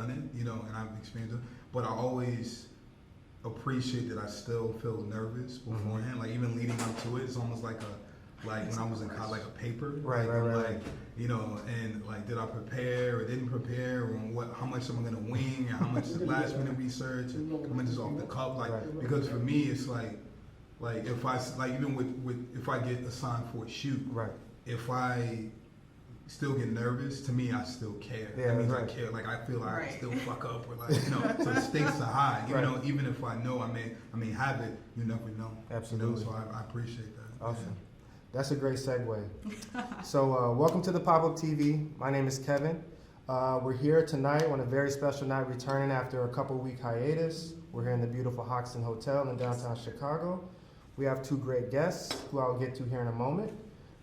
done it, and I've experienced it. But I always appreciate that I still feel nervous beforehand. Like even leading up to it, it's almost like when I was in college, like a paper. Right. And like, did I prepare or didn't prepare, or how much am I gonna wing, and how much is last minute research, and how much is off the cuff. Because for me, it's like if I even with if I get assigned for a shoot, right. If I still get nervous, to me I still care. Yeah, that means right. I care. Like I feel like I still fuck up, or so the stakes are high. Even if I know I may have it, you never know. Absolutely. So I appreciate that. Awesome. Yeah. That's a great segue. So welcome to the Pop-Up TV. My name is Kevin. We're here tonight on a very special night, returning after a couple-week hiatus. We're here in the beautiful Hoxton Hotel in downtown Chicago. We have two great guests who I'll get to here in a moment.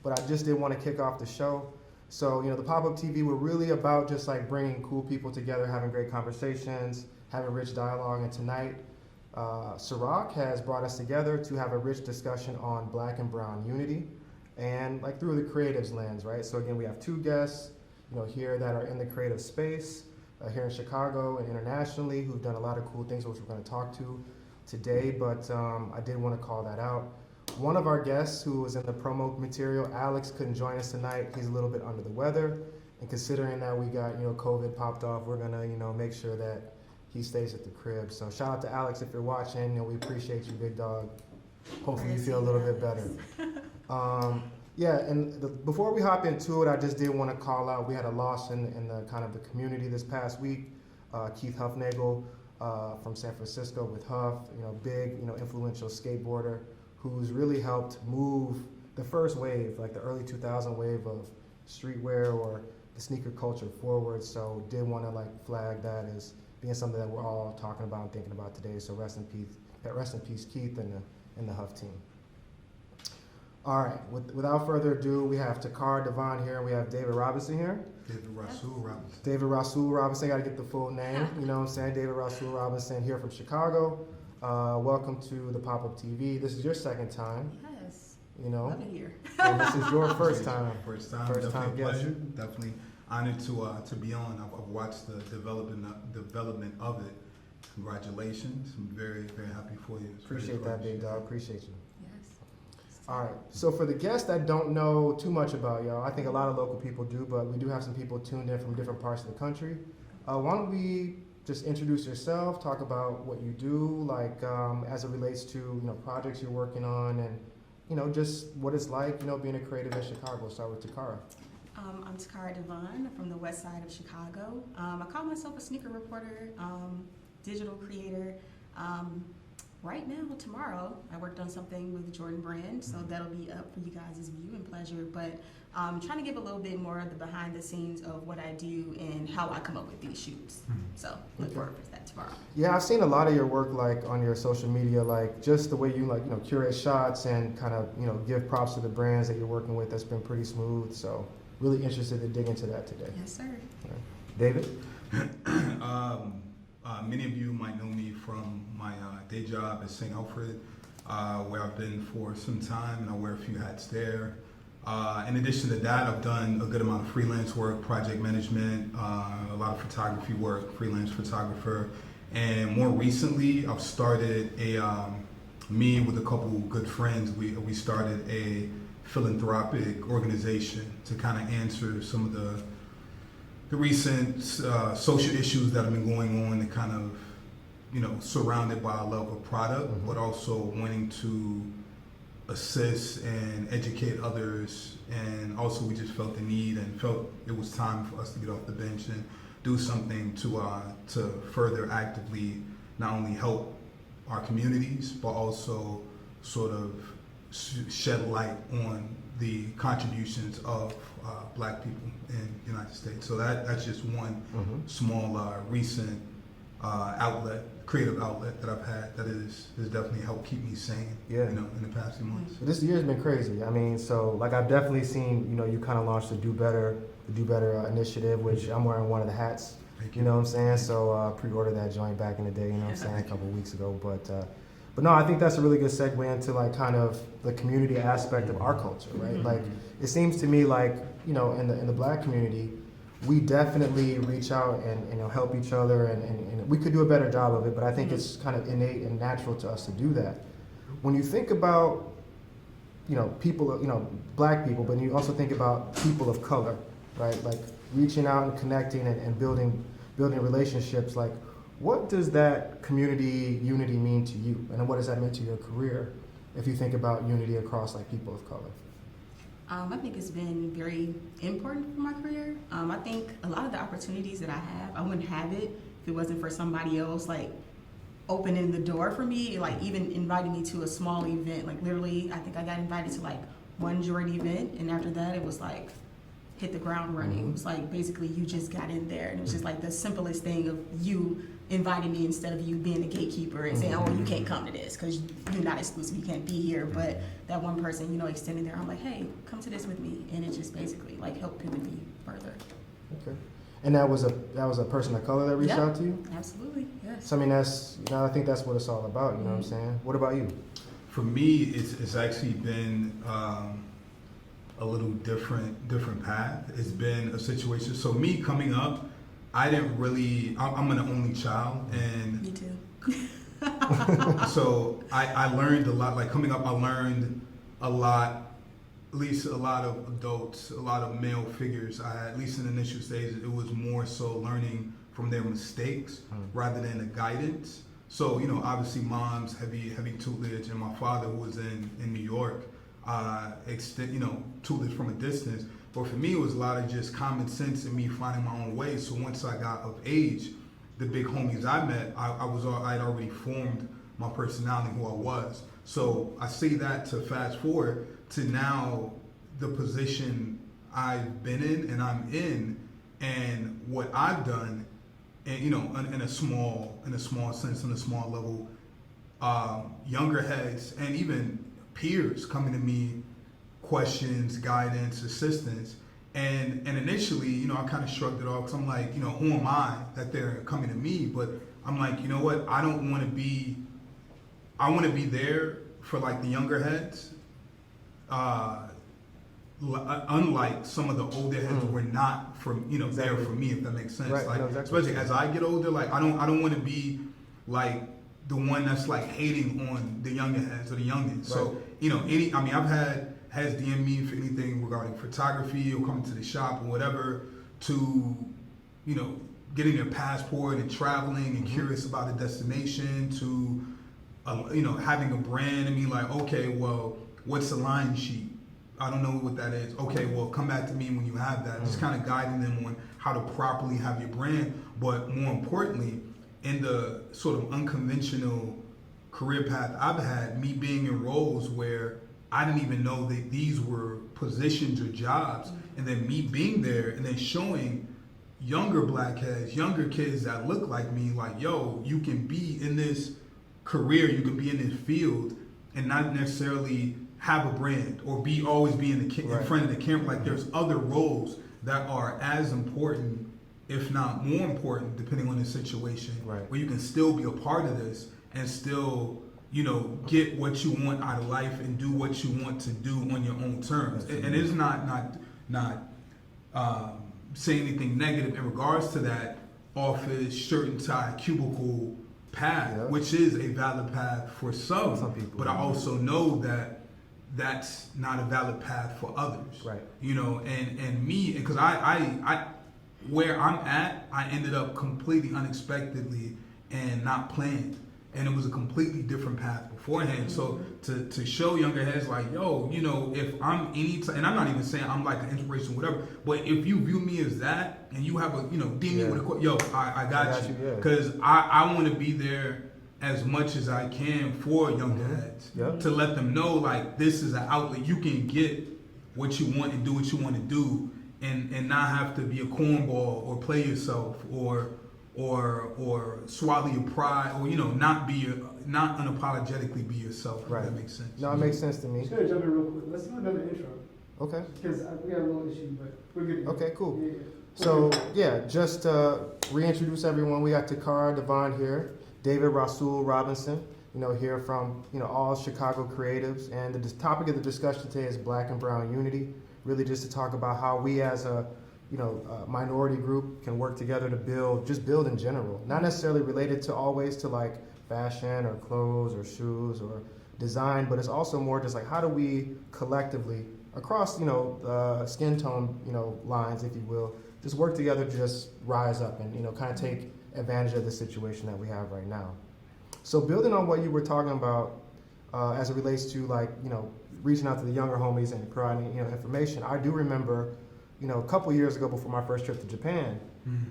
But I just did want to kick off the show. So, the Pop-Up TV, we're really about just like bringing cool people together, having great conversations, having rich dialogue. And tonight, Ciroc has brought us together to have a rich discussion on Black and Brown unity and like through the creatives lens, right? So again, we have two guests, here that are in the creative space here in Chicago and internationally who've done a lot of cool things, which we're going to talk to today. But I did want to call that out. One of our guests who was in the promo material, Alex, couldn't join us tonight. He's a little bit under the weather. And considering that we got, COVID popped off, we're going to, make sure that he stays at the crib. So shout out to Alex if you're watching. We appreciate you, big dog. Hopefully you feel a little bit better. Before we hop into it, I just did want to call out, we had a loss in the kind of the community this past week. Keith Huffnagel from San Francisco with Huff, big, influential skateboarder who's really helped move the first wave, like the early 2000 wave of streetwear or the sneaker culture forward. So did want to flag that as being something that we're all talking about and thinking about today. So rest in peace, Keith and the Huff team. All right, without further ado, we have Takara Devon here, and we have David Robinson here. David Rasul Robinson. David Rasul Robinson, got to get the full name, you know what I'm saying? David Rasul Robinson here from Chicago. Welcome to the Pop-Up TV. This is your second time. Yes. Love it here. And this is your first time. First time. First Definitely time a pleasure. Definitely honored to be on. I've watched the development of it. Congratulations. I'm very, very happy for you. Appreciate that, big dog. Appreciate you. Yes. All right. So for the guests that don't know too much about y'all, I think a lot of local people do, but we do have some people tuned in from different parts of the country. Why don't we just introduce yourself, talk about what you do, as it relates to projects you're working on, and just what it's like being a creative in Chicago. Start with Takara. I'm Takara Devon from the west side of Chicago. I call myself a sneaker reporter, digital creator. Right now, tomorrow, I worked on something with the Jordan brand, so that'll be up for you guys' view and pleasure. But I'm trying to give a little bit more of the behind the scenes of what I do and how I come up with these shoots. So look forward to that tomorrow. Yeah, I've seen a lot of your work on your social media, just the way you curate shots and kind of give props to the brands that you're working with. That's been pretty smooth. So really interested to dig into that today. Yes, sir. Right. David? Many of you might know me from my day job at St. Alfred, where I've been for some time, and I wear a few hats there. In addition to that, I've done a good amount of freelance work, project management, a lot of photography work, freelance photographer. And more recently, I've started me with a couple good friends, we started a philanthropic organization to kind of answer some of the recent social issues that have been going on, and kind of, surrounded by a love of product, but also wanting to assist and educate others. And also we just felt the need and felt it was time for us to get off the bench and do something to further actively not only help our communities, but also sort of shed light on the contributions of Black people in the United States. So that's just one small recent creative outlet that I've had that has definitely helped keep me sane. In the past few months. This year's been crazy. I mean, so I've definitely seen you kind of launched the Do Better initiative, which I'm wearing one of the hats. You know what I'm saying? So pre-order that joint back in the day. You know what I'm saying? A couple of weeks ago, But no, I think that's a really good segue into kind of the community aspect of our culture, right? It seems to me in the Black community, we definitely reach out and help each other, and we could do a better job of it, but I think it's kind of innate and natural to us to do that. When you think about, people, black people, but you also think about people of color, right? Like reaching out and connecting and building relationships. Like, what does that community unity mean to you, and what does that mean to your career? If you think about unity across like people of color. I think it's been very important for my career. I think a lot of the opportunities that I have, I wouldn't have it if it wasn't for somebody else like opening the door for me, like even inviting me to a small event. Like literally, I think I got invited to like one Jordan event, and after that, it was like hit the ground running. It was like basically you just got in there, and it was just like the simplest thing of you inviting me instead of you being a gatekeeper and saying, oh, you can't come to this because you're not exclusive, you can't be here. But that one person, extending their arm, like, hey, come to this with me, and it just basically like helped pivot me further. Okay. And that was a person of color that reached out to you? Absolutely, yes. So I mean, that's I think that's what it's all about. You know what I'm saying? What about you? For me, it's actually been a little different path. It's been a situation. So me coming up, I didn't really. I'm an only child, and Me too. so I learned a lot. Like coming up, I learned a lot. At least a lot of adults, a lot of male figures. At least in the initial stages, it was more so learning from their mistakes rather than the guidance. So obviously, mom's heavy tutelage, and my father, who was in New York, tutelage from a distance. But for me, it was a lot of just common sense and me finding my own way. So once I got of age, the big homies I met, I'd already formed my personality, who I was. So I say that to fast forward to now the position I've been in and I'm in, and what I've done, and in a small sense, in a small level, younger heads and even peers coming to me, questions, guidance, assistance, and initially, I kind of shrugged it off because I'm like, who am I that they're coming to me? But I'm like, you know what? I want to be there for like the younger heads. Unlike some of the older heads who were not there for me, if that makes sense. Right, like no, exactly. especially as I get older, like I don't want to be like the one that's like hating on the younger heads or the youngins. So I've had heads DM me for anything regarding photography or coming to the shop or whatever, to getting their passport and traveling and curious about a destination, to having a brand and be like, okay, well, what's the line sheet? I don't know what that is. Okay, well, come back to me when you have that. Just kind of guiding them on how to properly have your brand, but more importantly, in the sort of unconventional career path I've had, me being in roles where I didn't even know that these were positions or jobs, and then me being there and then showing younger black heads, younger kids that look like me, like, yo, you can be in this career, you can be in this field and not necessarily have a brand or always be in front of the camera. Like there's other roles that are as important, if not more important, depending on the situation, where you can still be a part of this and still, get what you want out of life and do what you want to do on your own terms. And it's not say anything negative in regards to that office, shirt and tie, cubicle path, which is a valid path for some people. But I also know that that's not a valid path for others. Right. And me, because I where I'm at, I ended up completely unexpectedly and not planned. And it was a completely different path beforehand. So to show younger heads like, yo, if I'm and I'm not even saying I'm like an inspiration, whatever, but if you view me as that and you have a, DM me with a, yo, I got you. Because I want to be there as much as I can for younger heads to let them know, like, this is an outlet. You can get what you want and do what you want to do and not have to be a cornball or play yourself or swallow your pride, or not unapologetically be yourself. If that makes sense. No, it makes sense to me. Just gonna jump in real quick. Let's do another intro. Okay. Because we got a little issue, but we're good. Okay, cool. Yeah. So just to reintroduce everyone, we got Takara Devon here, David Rasul Robinson. Here from all Chicago creatives, and the topic of the discussion today is Black and Brown unity. Really, just to talk about how we as a minority group can work together to build in general, not necessarily related to always to like fashion or clothes or shoes or design, but it's also more just like how do we collectively across skin tone lines, if you will, just work together to just rise up and kind of take advantage of the situation that we have right now. So building on what you were talking about as it relates to like reaching out to the younger homies and providing information, I do remember a couple years ago before my first trip to Japan,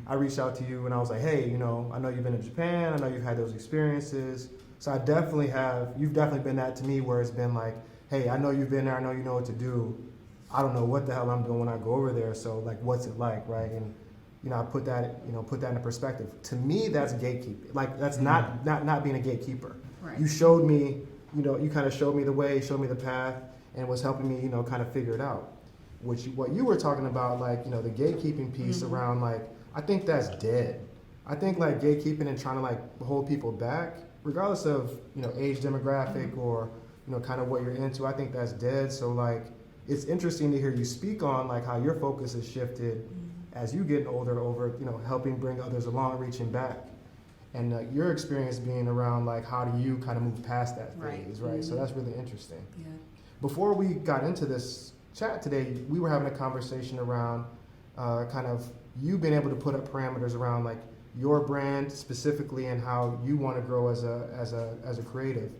I reached out to you and I was like, hey, I know you've been to Japan, I know you've had those experiences. So you've definitely been that to me where it's been like, hey, I know you've been there, I know you know what to do. I don't know what the hell I'm doing when I go over there, so like what's it like, right? And I put that into perspective. To me, that's gatekeeping. Like that's not being a gatekeeper. Right. You showed me, you kind of showed me the way, showed me the path, and was helping me, kind of figure it out. What you were talking about, like, the gatekeeping piece around, like, I think that's dead. I think, like, gatekeeping and trying to, like, hold people back, regardless of, age demographic or, kind of what you're into, I think that's dead. So, like, it's interesting to hear you speak on, like, how your focus has shifted as you get older over, helping bring others along, reaching back. And your experience being around, like, how do you kind of move past that phase, right? So that's really interesting. Yeah. Before we got into this chat today, we were having a conversation around kind of you being able to put up parameters around like your brand specifically and how you want to grow as a creative.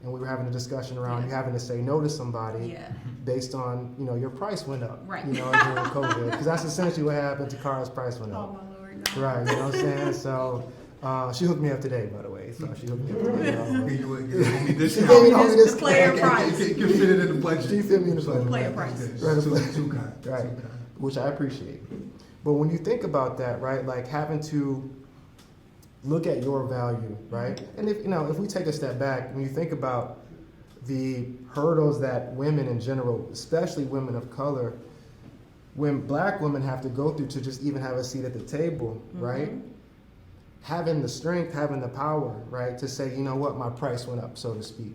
And we were having a discussion around you having to say no to somebody based on your price went up, right? During COVID, because that's essentially what happened to Kara's price went up. Oh my Lord, no. Right? You know what I'm saying? So. She hooked me up today, by the way. So she hooked me up today. You gave me this. She gave me this The player price. You can fit it in the budget. She fit me in the budget. Player price. Right. Too kind. Right. Which I appreciate. But when you think about that, right, like having to look at your value, right? And if we take a step back, when you think about the hurdles that women in general, especially women of color, when black women have to go through to just even have a seat at the table, right? Having the strength, having the power, right, to say, what, my price went up, so to speak.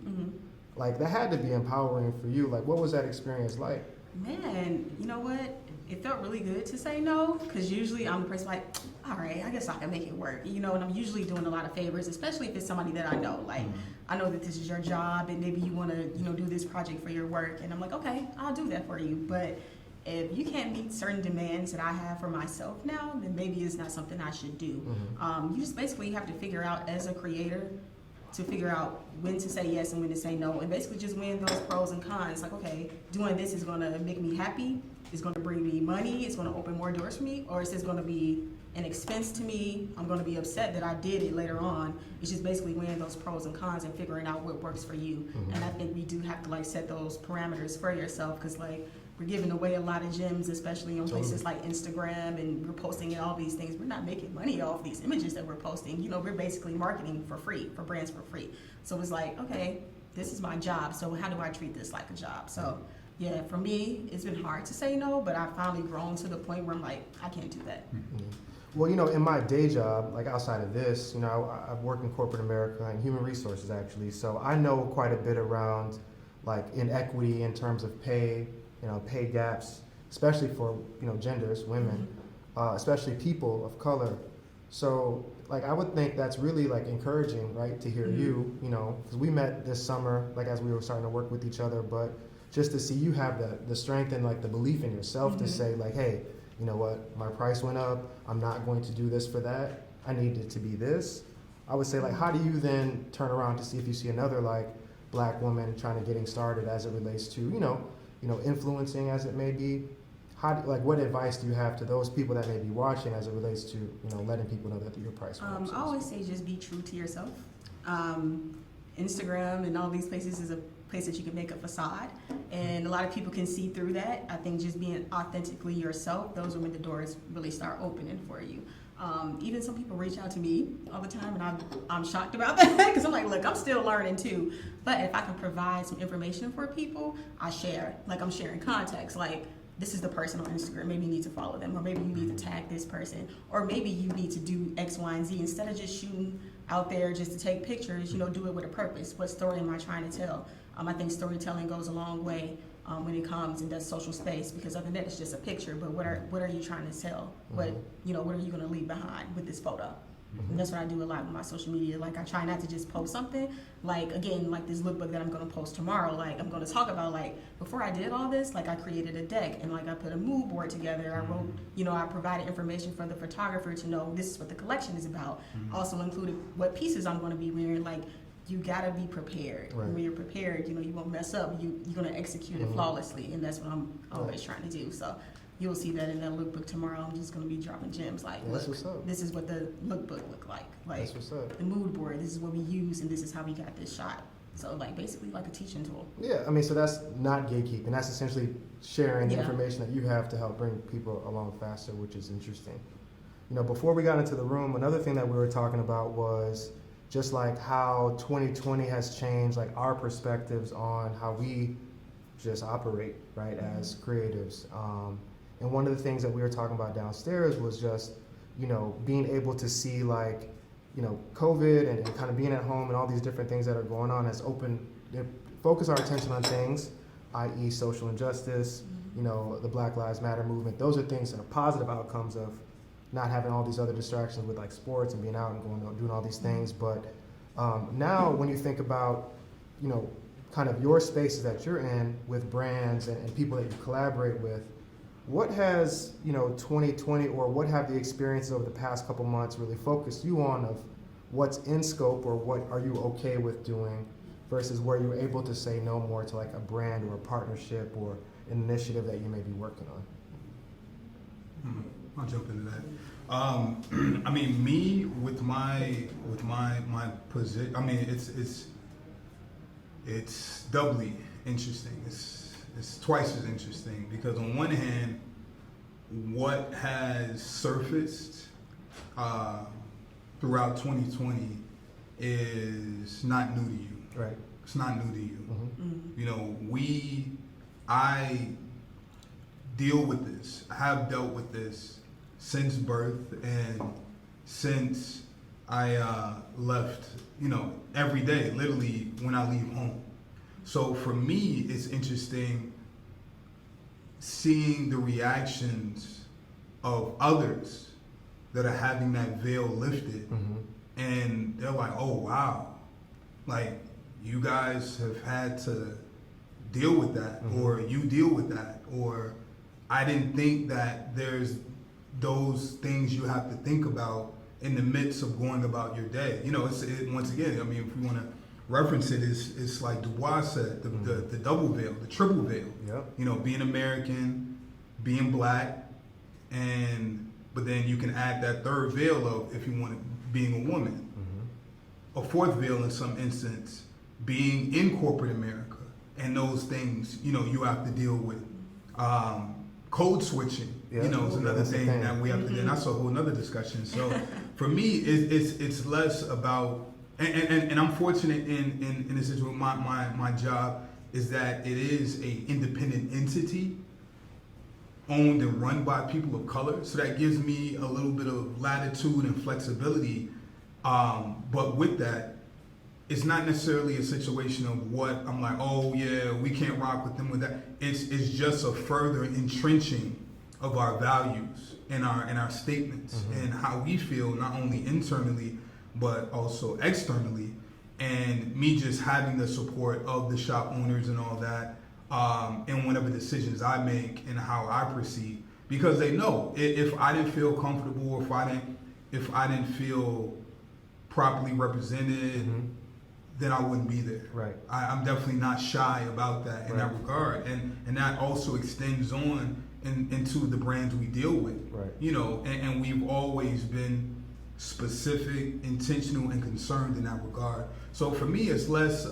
Like, that had to be empowering for you. Like, what was that experience like? Man, you know what? It felt really good to say no, because usually I'm the person like, all right, I guess I can make it work, and I'm usually doing a lot of favors, especially if it's somebody that I know. Like, I know that this is your job, and maybe you want to, do this project for your work, and I'm like, okay, I'll do that for you. But if you can't meet certain demands that I have for myself now, then maybe it's not something I should do. You just basically have to figure out as a creator to figure out when to say yes and when to say no, and basically just weighing those pros and cons. Like, okay, doing this is going to make me happy, it's going to bring me money, it's going to open more doors for me, or is this going to be an expense to me? I'm going to be upset that I did it later on. It's just basically weighing those pros and cons and figuring out what works for you. And I think we do have to like set those parameters for yourself, because like, we're giving away a lot of gems, especially on places like Instagram, and we're posting all these things. We're not making money off these images that we're posting. We're basically marketing for free, for brands for free. So it's like, okay, this is my job, so how do I treat this like a job? So yeah, for me, it's been hard to say no, but I've finally grown to the point where I'm like, I can't do that. Well, in my day job, like outside of this, I've worked in corporate America and human resources actually, so I know quite a bit around like inequity in terms of pay, pay gaps, especially for, genders, women, especially people of color. So, like, I would think that's really, like, encouraging, right, to hear you, because we met this summer, like, as we were starting to work with each other, but just to see you have the strength and, like, the belief in yourself to say, like, hey, you know what, my price went up, I'm not going to do this for that, I need it to be this. I would say, like, how do you then turn around to see if you see another, like, black woman trying to getting started as it relates to, influencing as it may be? What advice do you have to those people that may be watching as it relates to, letting people know that your price went up? I always say just be true to yourself. Instagram and all these places is a place that you can make a facade, and a lot of people can see through that. I think just being authentically yourself, those are when the doors really start opening for you. Even some people reach out to me all the time, and I'm shocked about that, because I'm like, look, I'm still learning too. But if I can provide some information for people, I share. Like, I'm sharing contacts. Like, this is the person on Instagram. Maybe you need to follow them, or maybe you need to tag this person, or maybe you need to do X, Y, and Z instead of just shooting out there just to take pictures. Do it with a purpose. What story am I trying to tell? I think storytelling goes a long way. when it comes in that social space, because other than that, it's just a picture. But what are you trying to tell? What what are you going to leave behind with this photo? And that's what I do a lot with my social media. Like, I try not to just post something. Like, again, like this lookbook that I'm going to post tomorrow. Like, I'm going to talk about, like, before I did all this, like, I created a deck and, like, I put a mood board together. I wrote, I provided information for the photographer to know this is what the collection is about. Also included what pieces I'm going to be wearing. Like, you got to be prepared. Right. When you're prepared, you won't mess up. You're going to execute it flawlessly. And that's what I'm always trying to do. So you'll see that in that lookbook tomorrow. I'm just going to be dropping gems like, That's look, what's up. this is what the lookbook looked like. Like, That's what's up. the mood board, this is what we use, and this is how we got this shot. So, like, basically like a teaching tool. Yeah, I mean, so that's not gatekeeping. That's essentially sharing the Yeah. information that you have to help bring people along faster, which is interesting. Before we got into the room, another thing that we were talking about was just like how 2020 has changed, like our perspectives on how we just operate, right, as creatives. And one of the things that we were talking about downstairs was just, being able to see like, COVID and kind of being at home and all these different things that are going on has focus our attention on things, i.e. social injustice, the Black Lives Matter movement. Those are things that are positive outcomes of not having all these other distractions with like sports and being out and going out doing all these things. But now when you think about, kind of your spaces that you're in with brands and people that you collaborate with, what has 2020 or what have the experiences over the past couple months really focused you on of what's in scope or what are you okay with doing versus where you're able to say no more to like a brand or a partnership or an initiative that you may be working on? I'll jump into that. I mean, me with my position. I mean, it's doubly interesting. It's twice as interesting because on one hand, what has surfaced throughout 2020 is not new to you. Right. It's not new to you. Mm-hmm. I deal with this. I have dealt with this since birth and since I left, every day, literally when I leave home. So for me, it's interesting seeing the reactions of others that are having that veil lifted. And they're like, oh, wow. Like, you guys have had to deal with that, or you deal with that, or I didn't think that there's those things you have to think about in the midst of going about your day. Once again, I mean, if we want to reference it, it's like Du Bois said, the double veil, the triple veil. Yep. Being American, being black, but then you can add that third veil of, if you want it, being a woman. A fourth veil in some instance, being in corporate America, and those things, you have to deal with. Code switching, Yeah. is another That's the thing thing. that we have to do. And that's a whole nother discussion. So for me, it's less about, and I'm fortunate in this situation. My job is that it is a independent entity owned and run by people of color. So that gives me a little bit of latitude and flexibility. But with that, it's not necessarily a situation of what I'm like, oh yeah, we can't rock with them with that. It's just a further entrenching of our values and our statements and how we feel, not only internally but also externally. And me just having the support of the shop owners and all that, and whatever decisions I make and how I proceed, because they know if I didn't feel comfortable, or if I didn't feel properly represented, then I wouldn't be there. Right. I'm definitely not shy about that in that regard, and that also extends on into the brands we deal with. Right. And we've always been specific, intentional, and concerned in that regard. So for me, it's less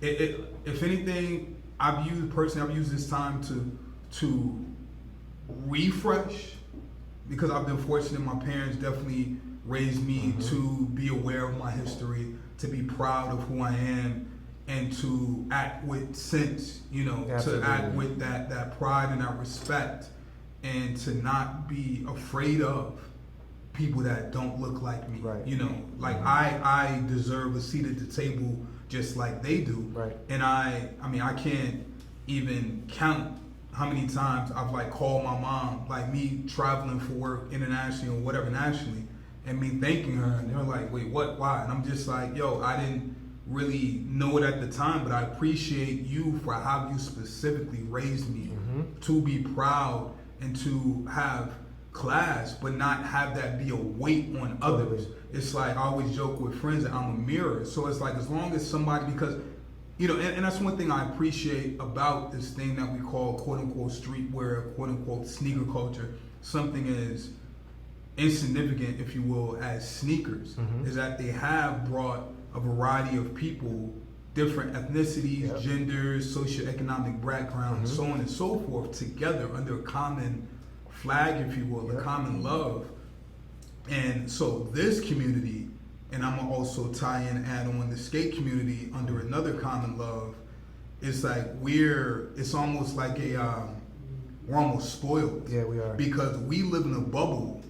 if anything, I've used this time to refresh, because I've been fortunate. My parents definitely raised me to be aware of my history, to be proud of who I am, and to act with sense, Absolutely. to act with that pride and that respect, and to not be afraid of people that don't look like me. Right. Like I deserve a seat at the table just like they do. Right. And I mean, I can't even count how many times I've like called my mom, like me traveling for work internationally or whatever nationally, and me thanking her, and they're like, wait, what, why? And I'm just like, yo, I didn't really know it at the time, but I appreciate you for how you specifically raised me to be proud and to have class, but not have that be a weight on others. It's like I always joke with friends that I'm a mirror. So it's like as long as somebody, because you know, and that's one thing I appreciate about this thing that we call quote unquote streetwear, quote unquote sneaker culture. Something as insignificant, if you will, as sneakers, is that they have brought a variety of people, different ethnicities, genders, socioeconomic backgrounds, so on and so forth, together under a common flag, if you will, a common love. And so this community, and I'm gonna also tie in, add on the skate community under another common love. It's like it's almost like we're almost spoiled. Yeah, we are. Because we live in a bubble,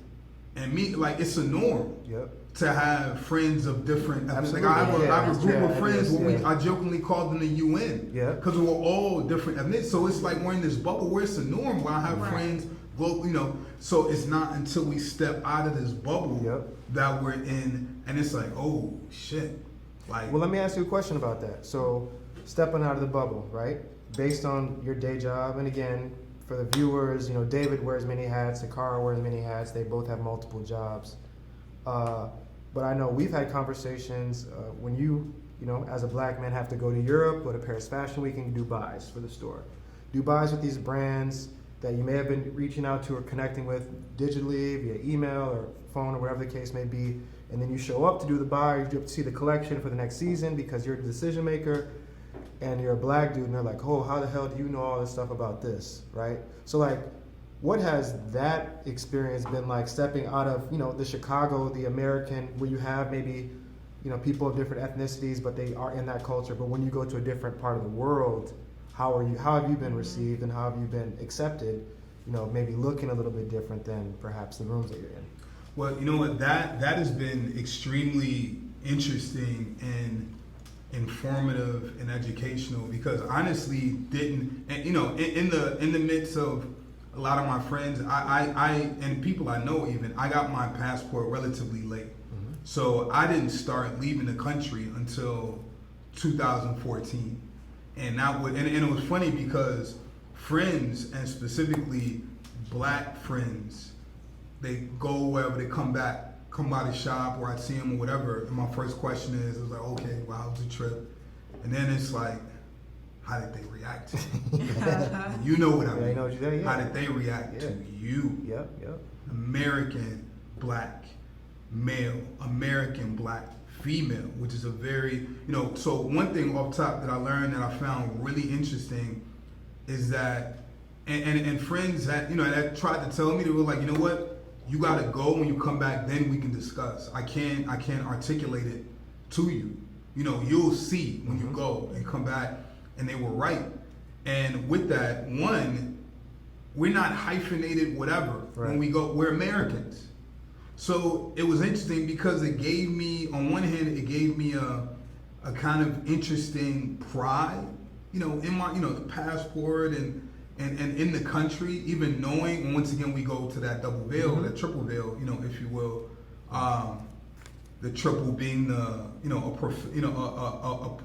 and it's a norm. Yep. To have friends of different, like Absolutely. I have a group of it friends is, where I jokingly call them the UN. Yeah. Because we're all different ethnicities. So it's like we're in this bubble where it's a norm where I have friends globally, you know. So it's not until we step out of this bubble that we're in, and it's like, oh shit. Like, well, let me ask you a question about that. So, stepping out of the bubble, right? Based on your day job, and again, for the viewers, you know, David wears many hats, Sakara wears many hats. They both have multiple jobs. But I know we've had conversations when you know, as a black man, have to go to Europe, go to Paris Fashion Week, and do buys for the store. Do buys with these brands that you may have been reaching out to or connecting with digitally via email or phone or whatever the case may be, and then you show up to do the buy, you have to see the collection for the next season because you're the decision maker and you're a black dude, and they're like, oh, how the hell do you know all this stuff about this, right? So like, what has that experience been like, stepping out of, you know, the Chicago, the American, where you have maybe, you know, people of different ethnicities, but they are in that culture, but when you go to a different part of the world, how have you been received, and how have you been accepted, you know, maybe looking a little bit different than perhaps the rooms that you're in? well, you know what, that has been extremely interesting and informative and educational, because honestly didn't, and you know, in the midst of a lot of my friends, I and people I know, even I got my passport relatively late, so I didn't start leaving the country until 2014. And it was funny because friends, and specifically black friends, they go wherever, they come by the shop, or I'd see them or whatever, and my first question is, it was like, okay, well, how was the trip? And then it's like, how did they react to me? You know what I mean. I know what you say, How did they react to you? Yep. American black male, American black female, which is a very, you know, so one thing off top that I learned that I found really interesting is that, and friends that, you know, that tried to tell me, they were like, you know what, you gotta go, when you come back, then we can discuss. I can't articulate it to you. You know, you'll see when you go and come back. And they were right. And with that, one, we're not hyphenated whatever. When we go, we're Americans. So it was interesting because it gave me, on one hand, it gave me a kind of interesting pride, you know, in my, you know, the passport and in the country, even knowing, and once again, we go to that double veil, that triple veil, you know, if you will, the triple being the, you know,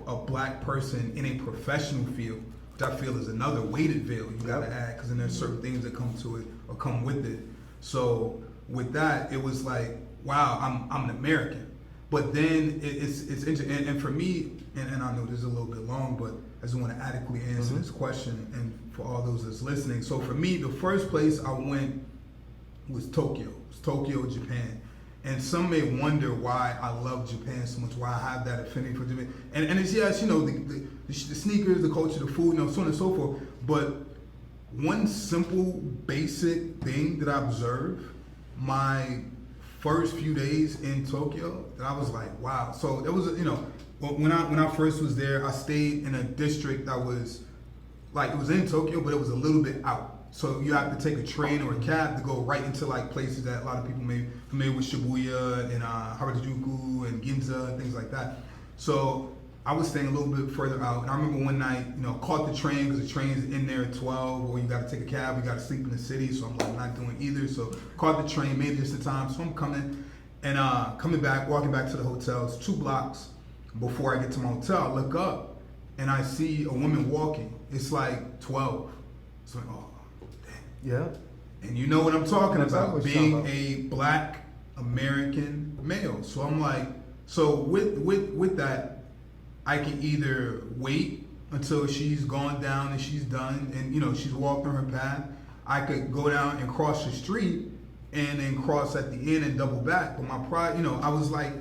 a black person in a professional field, which I feel is another weighted veil you gotta add, because then there's certain things that come to it or come with it. So with that, it was like, wow, I'm an American. But then it's interesting, and for me, and I know this is a little bit long, but I just want to adequately answer this question, and for all those that's listening. So for me, the first place I went was Tokyo. It was Tokyo, Japan. And some may wonder why I love Japan so much, why I have that affinity for Japan. And it's, yes, you know, the sneakers, the culture, the food, you know, so on and so forth. But one simple, basic thing that I observed my first few days in Tokyo, that I was like, wow. So it was, you know, when I first was there, I stayed in a district that was like, it was in Tokyo, but it was a little bit out. So you have to take a train or a cab to go right into like places that a lot of people may be familiar with, Shibuya and Harajuku and Ginza and things like that. So I was staying a little bit further out. And I remember one night, you know, caught the train because the train's in there at 12, or you got to take a cab, you got to sleep in the city. So I'm like, not doing either. So caught the train, made it just in time. So I'm coming and coming back, walking back to the hotel. It's 2 blocks before I get to my hotel. I look up and I see a woman walking. It's like 12. It's like, oh, damn. Yeah. And you know what I'm talking That's about, what you're talking being a black American male. So I'm like, so with that, I can either wait until she's gone down and she's done and, you know, she's walked on her path. I could go down and cross the street and then cross at the end and double back. But my pride, you know, I was like,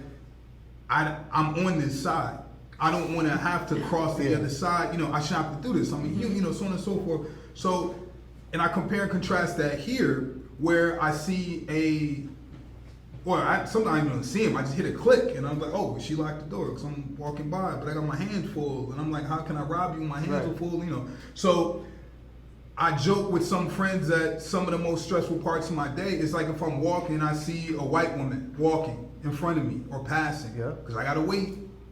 I'm on this side. I don't want to have to cross the other side. You know, I shouldn't have to do this. I mean, you know, so on and so forth. So, and I compare and contrast that here, where I see sometimes I don't see him. I just hit a click, and I'm like, oh, she locked the door because I'm walking by, but I got my hands full, and I'm like, how can I rob you? My hands are full, you know. So I joke with some friends that some of the most stressful parts of my day is like if I'm walking and I see a white woman walking in front of me or passing, because I gotta wait.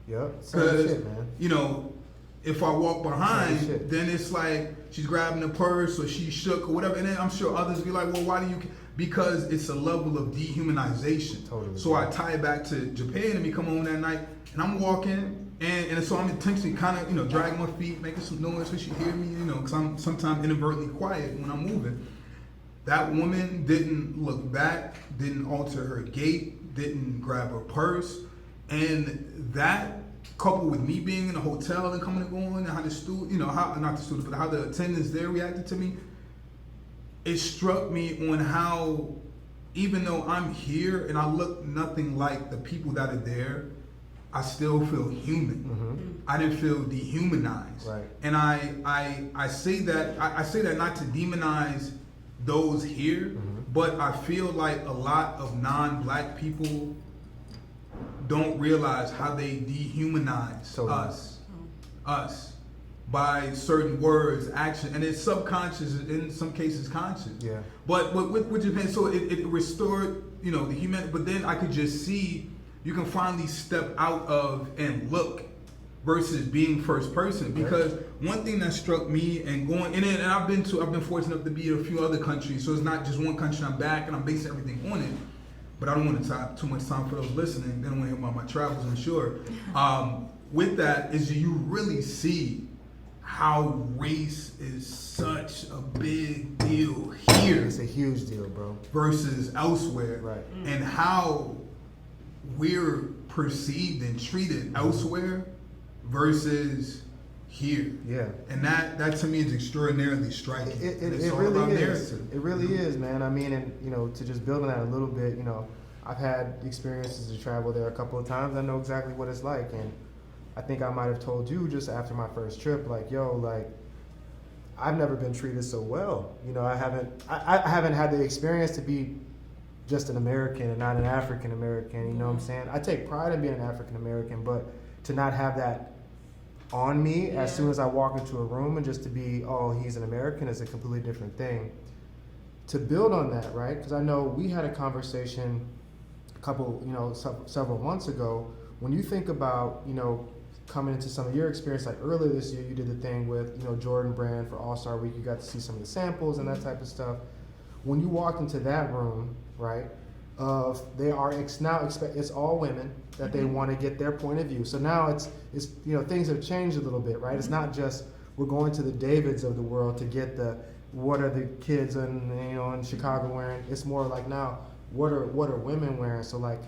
Yeah, Because, shit, man. you know, if I walk behind, Same shit. then it's like she's grabbing the purse or she's shook or whatever. And then I'm sure others be like, well, why do you? Because it's a level of dehumanization. Totally. So I tie it back to Japan and we come home that night and I'm walking and so I'm intentionally kind of, you know, dragging my feet, making some noise so she hear me, you know, because I'm sometimes inadvertently quiet when I'm moving. That woman didn't look back, didn't alter her gait, didn't grab her purse. And that, coupled with me being in a hotel and coming and going, and how the student, you know, not the students, but how the attendants there reacted to me, it struck me on how, even though I'm here and I look nothing like the people that are there, I still feel human. Mm-hmm. I didn't feel dehumanized. Right. And I say that not to demonize those here, but I feel like a lot of non-black people don't realize how they dehumanize us by certain words, action, and it's subconscious, in some cases conscious. Yeah. But with Japan, so it restored, you know, the human. But then I could just see you can finally step out of and look versus being first person. Because one thing that struck me and I've been fortunate enough to be in a few other countries, so it's not just one country I'm back and I'm basing everything on it. But I don't want to take too much time for those listening. They don't want to hear about my travels, I'm sure. With that is you really see how race is such a big deal here. It's a huge deal, bro. Versus elsewhere. Right. And how we're perceived and treated elsewhere versus here. Yeah. And that to me is extraordinarily striking. It It's all really about is. narrative. It really is, man. I mean, and you know, to just build on that a little bit, you know, I've had experiences to travel there a couple of times. I know exactly what it's like, and I think I might have told you just after my first trip, like, yo, like, I've never been treated so well. You know, I haven't had the experience to be just an American and not an African American. You know what I'm saying? I take pride in being an African American, but to not have that on me as soon as I walk into a room and just to be, oh, he's an American is a completely different thing. To build on that, right? Because I know we had a conversation a couple, you know, several months ago. When you think about, you know, coming into some of your experience, like earlier this year, you did the thing with, you know, Jordan Brand for All-Star Week. You got to see some of the samples and that type of stuff. When you walked into that room, right? It's all women that they want to get their point of view. So now it's you know, things have changed a little bit, right? It's not just we're going to the Davids of the world to get what are the kids in Chicago wearing. It's more like now what are women wearing? So like,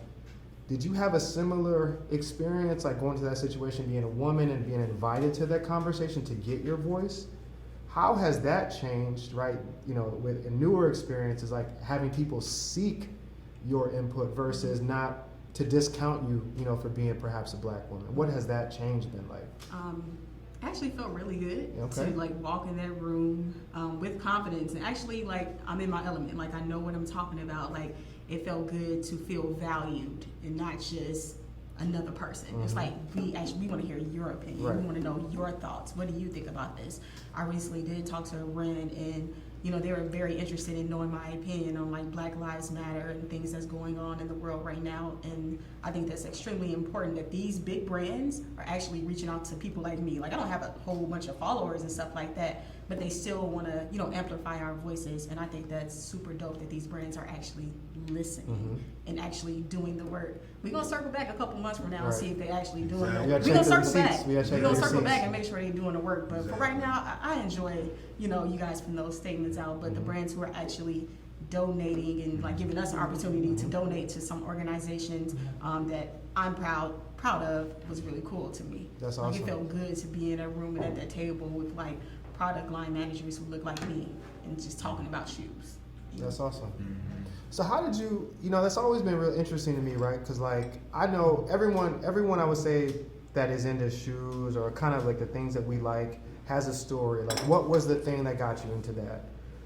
did you have a similar experience, like going to that situation, being a woman and being invited to that conversation to get your voice? How has that changed, right? You know, with a newer experiences, like having people seek your input versus not to discount you, you know, for being perhaps a black woman. What has that change been like? I actually felt really good Okay. to like walk in that room with confidence, and actually like I'm in my element, like I know what I'm talking about. Like it felt good to feel valued and not just another person. It's like we want to hear your opinion. Right. We want to know your thoughts. What do you think about this? I recently did talk to Ren, and you know, they were very interested in knowing my opinion on like Black Lives Matter and things that's going on in the world right now. And I think that's extremely important that these big brands are actually reaching out to people like me. Like I don't have a whole bunch of followers and stuff like that, but they still want to, you know, amplify our voices. And I think that's super dope that these brands are actually listening and actually doing the work. We're going to circle back a couple months from now and see if they actually doing the work. We're going to circle back. We're going to circle back and make sure they're doing the work. But for right now, I enjoy, you know, you guys putting those statements out. But the brands who are actually donating and like giving us an opportunity to donate to some organizations that I'm proud of was really cool to me. That's like, awesome. It felt good to be in a room and at that table with like product line managers who look like me and just talking about shoes. That's awesome. So how did you know, that's always been real interesting to me, right? Because like, I know everyone I would say that is into shoes or kind of like the things that we like has a story. Like what was the thing that got you into that?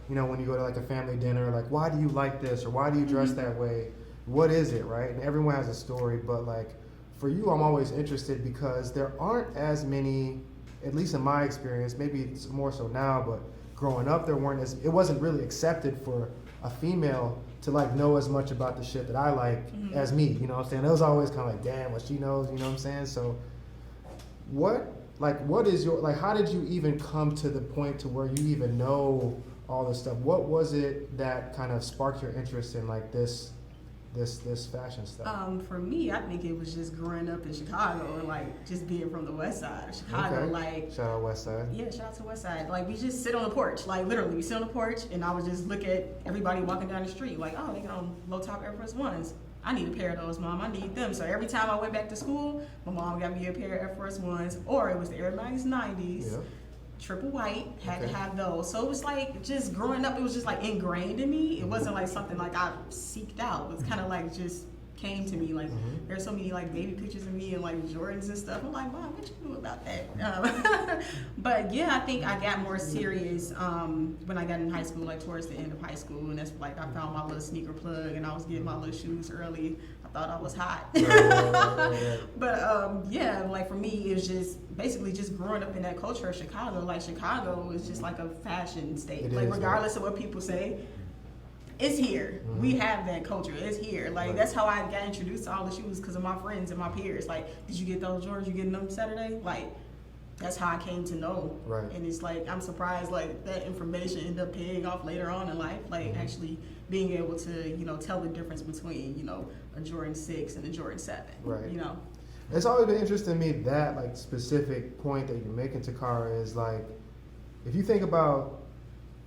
You know, when you go to like a family dinner, like why do you like this or why do you dress that way? What is it, right? And everyone has a story, but like for you, I'm always interested because there aren't as many, at least in my experience, maybe it's more so now, but growing up it wasn't really accepted for a female to like know as much about the shit that I like as me, you know what I'm saying? It was always kind of like, damn, what she knows, you know what I'm saying? So what is your, like, how did you even come to the point to where you even know all this stuff? What was it that kind of sparked your interest in like this fashion stuff? For me, I think it was just growing up in Chicago and like just being from the west side of Chicago. Okay. Like Shout out West Side. yeah, shout out to West Side. Like we just sit on the porch, like literally we sit on the porch and I would just look at everybody walking down the street like, oh, they got on low top Air Force Ones. I need a pair of those, Mom. I need them. So every time I went back to school, my mom got me a pair of Air Force Ones, or it was the Air Max 90s. Yeah. Triple white, had to Okay. have those. So it was like just growing up, it was just like ingrained in me. It wasn't like something like I seeked out. It was kind of like just came to me. Like there's so many like baby pictures of me and like Jordans and stuff. I'm like, Mom, what you do about that? But yeah, I think I got more serious when I got in high school, like towards the end of high school, and that's like I found my little sneaker plug and I was getting my little shoes early. I thought I was hot. Right. But yeah, like for me, it was just basically just growing up in that culture of Chicago. Like Chicago is just like a fashion state. It Like is, regardless of what people say, it's here. We have that culture. It's here. Like that's how I got introduced to all the shoes because of my friends and my peers. Like, did you get those Jordans? You getting them Saturday? Like, that's how I came to know. Right. And it's like I'm surprised like that information ended up paying off later on in life. Like actually being able to, you know, tell the difference between, you know, a Jordan 6 and a Jordan 7. Right. You know. It's always been interesting to me that like specific point that you're making, Takara, is like if you think about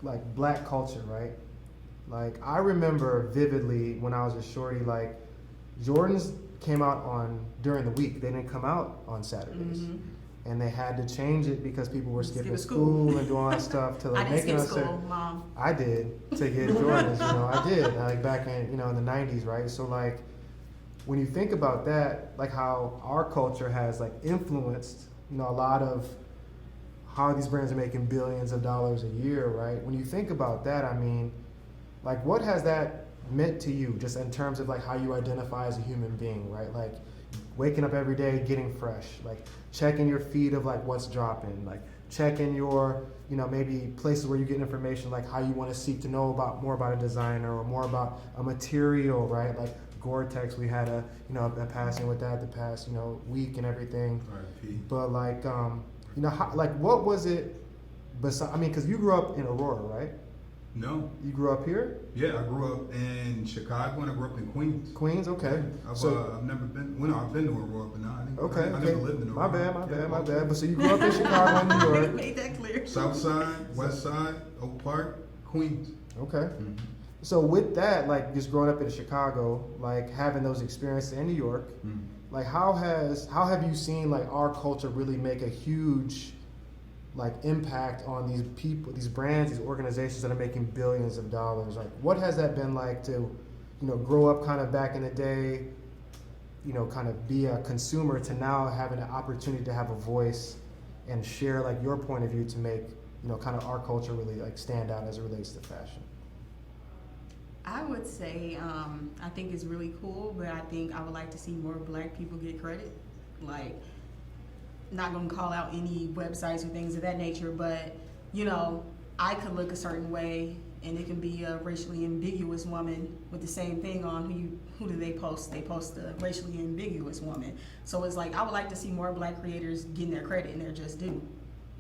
like black culture, right? Like I remember vividly when I was a shorty, like Jordans came out during the week. They didn't come out on Saturdays. And they had to change it because people were skipping school and doing all that stuff to like I didn't making skip us. school, Mom. I did to get Jordans, you know, I did like back in, you know, in the 90s, right? So like when you think about that, like how our culture has like influenced, you know, a lot of how these brands are making billions of dollars a year, right? When you think about that, I mean, like what has that meant to you just in terms of like how you identify as a human being, right? Like waking up every day, getting fresh, like checking your feed of like what's dropping, like checking your, you know, maybe places where you get information, like how you want to seek to know about more about a designer or more about a material, right? Like Gore-Tex, we had a passing with that the past, you know, week and everything. R.I.P. But like, you know, how, like what was it? Besides, I mean, because you grew up in Aurora, right? No. You grew up here? Yeah, I grew up in Chicago and I grew up in Queens. Queens, okay. I've never been. Well, no, I've been to Aurora, but no, I didn't. Okay, I never lived in Aurora. My bad. But so you grew up in Chicago and New York. Made that clear. South Side, West Side, Oak Park, Queens. Okay. So with that, like just growing up in Chicago, like having those experiences in New York, like how have you seen like our culture really make a huge like impact on these people, these brands, these organizations that are making billions of dollars? Like what has that been like to, you know, grow up kind of back in the day, you know, kind of be a consumer to now having an opportunity to have a voice and share like your point of view to make, you know, kind of our culture really like stand out as it relates to fashion? I would say I think it's really cool, but I think I would like to see more black people get credit. Like, not gonna call out any websites or things of that nature, but you know, I could look a certain way, and it can be a racially ambiguous woman with the same thing on. Who do they post? They post a racially ambiguous woman. So it's like I would like to see more Black creators getting their credit and their just due,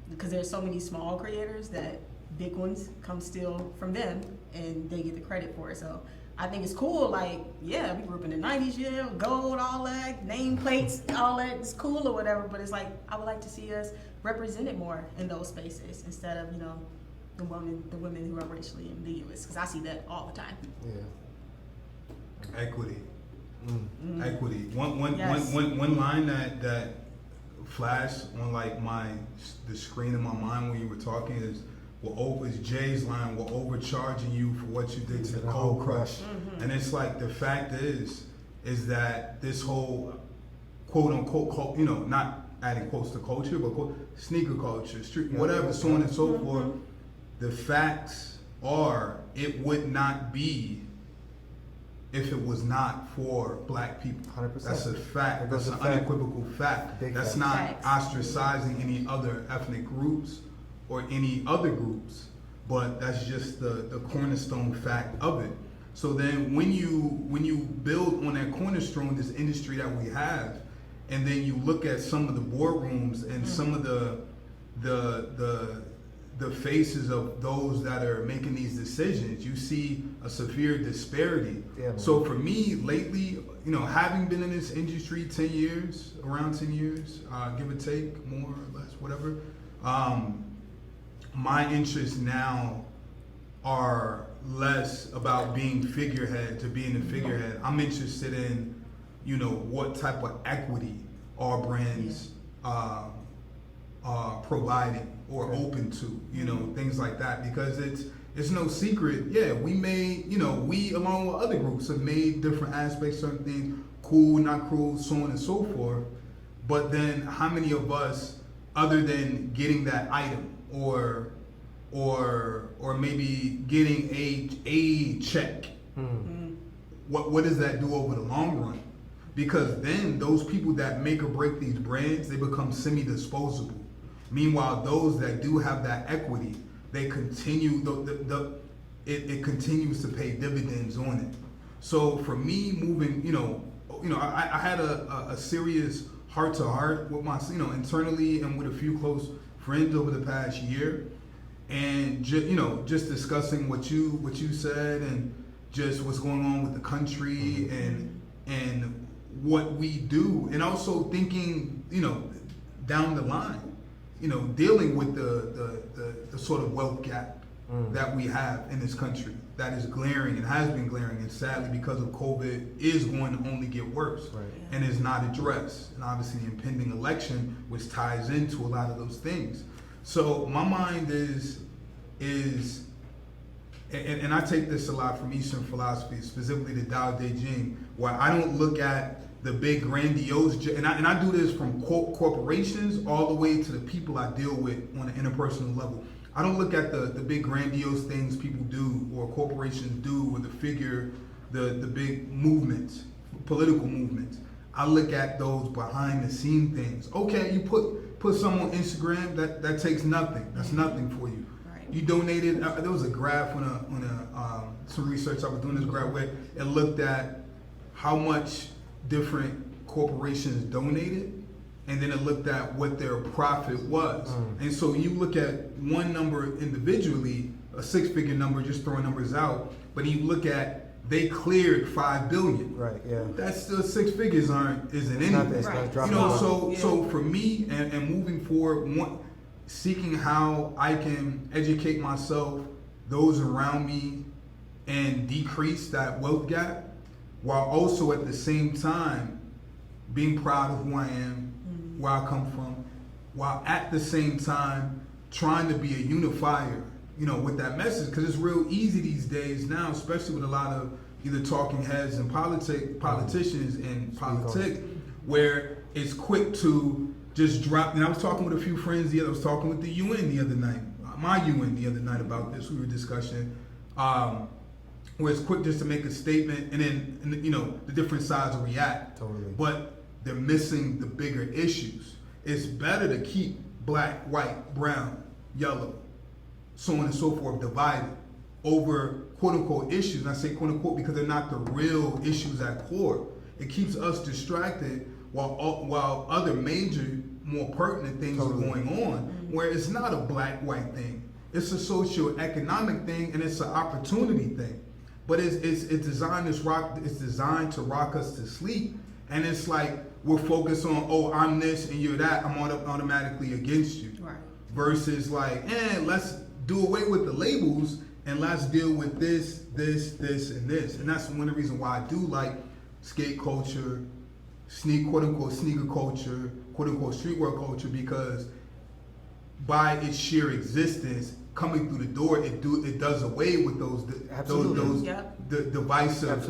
because there's so many small creators that big ones come steal from them, and they get the credit for it. So I think it's cool. Like, yeah, we grew up in the '90s, yeah, gold, all that, nameplates, all that is cool or whatever. But it's like I would like to see us represented more in those spaces instead of the women who are racially ambiguous, because I see that all the time. Yeah. Equity. Mm. Equity. One Yes. one line that flashed on like the screen in my mind when you were talking is Jay's line, we're overcharging you for what you did to the Cold Crush. And it's like the fact is that this whole quote unquote, not adding quotes to culture, but quote, sneaker culture, street, whatever, so on and so forth. The facts are, it would not be if it was not for Black people. 100%. That's a fact. That's That's a an fact. unequivocal fact. Big That's fact. not Facts. ostracizing any other ethnic groups or any other groups, but that's just the cornerstone fact of it. So then when you build on that cornerstone, this industry that we have, and then you look at some of the boardrooms and some of the faces of those that are making these decisions, you see a severe disparity. Yeah, man. So for me lately, having been in this industry 10 years, around 10 years, give or take, more or less, whatever, my interests now are less about being figurehead to being a figurehead. I'm interested in, what type of equity our brands are providing or open to, things like that, because it's no secret. Yeah, we made, we along with other groups have made different aspects, certain things, cool, not cool, so on and so forth. But then how many of us, other than getting that item or maybe getting a check, what does that do over the long run? Because then those people that make or break these brands, they become semi-disposable. Meanwhile, those that do have that equity, they continue, it continues to pay dividends on it. So for me, moving, I had a serious heart-to-heart with my, internally and with a few close friends over the past year, and just discussing what you said and just what's going on with the country and what we do, and also thinking, down the line, dealing with the sort of wealth gap that we have in this country that is glaring and has been glaring, and sadly because of COVID is going to only get worse. Right. And is not addressed. And obviously the impending election, which ties into a lot of those things. So my mind is and I take this a lot from Eastern philosophy, specifically the Tao Te Ching, where I don't look at the big grandiose, and I do this from corporations all the way to the people I deal with on an interpersonal level. I don't look at the big grandiose things people do or corporations do or the big movements, political movements. I look at those behind the scene things. Okay, you put some on Instagram, that takes nothing. That's nothing for you. Right. You donated. There was a graph on some research I was doing this graph where it looked at how much different corporations donated, and then it looked at what their profit was. And so you look at one number individually, a six-figure number, just throwing numbers out, but you look at they cleared $5 billion. Right. Yeah. That's still six figures isn't anything. It's not Right. dropping You know, off. so for me and moving forward, seeking how I can educate myself, those around me, and decrease that wealth gap, while also at the same time being proud of who I am, where I come from, while at the same time trying to be a unifier, with that message, because it's real easy these days now, especially with a lot of either talking heads and politicians in politics, where it's quick to just drop. And I was talking with a few friends I was talking with the UN the other night, my UN the other night about this. We were discussing where it's quick just to make a statement, and then the different sides will react. Totally. But they're missing the bigger issues. It's better to keep black, white, brown, yellow, so on and so forth, divided over quote unquote issues. And I say quote unquote because they're not the real issues at core. It keeps us distracted while other major, more pertinent things are going on, where it's not a black-white thing. It's a socio-economic thing, and it's an opportunity thing. But it's designed to rock us to sleep, and it's like we're focused on, oh, I'm this and you're that, I'm automatically against you. Right. Versus like, let's do away with the labels and let's deal with this, and this. And that's one of the reasons why I do like skate culture, quote unquote sneaker culture, quote unquote streetwear culture, because by its sheer existence, coming through the door, it does away with those divisive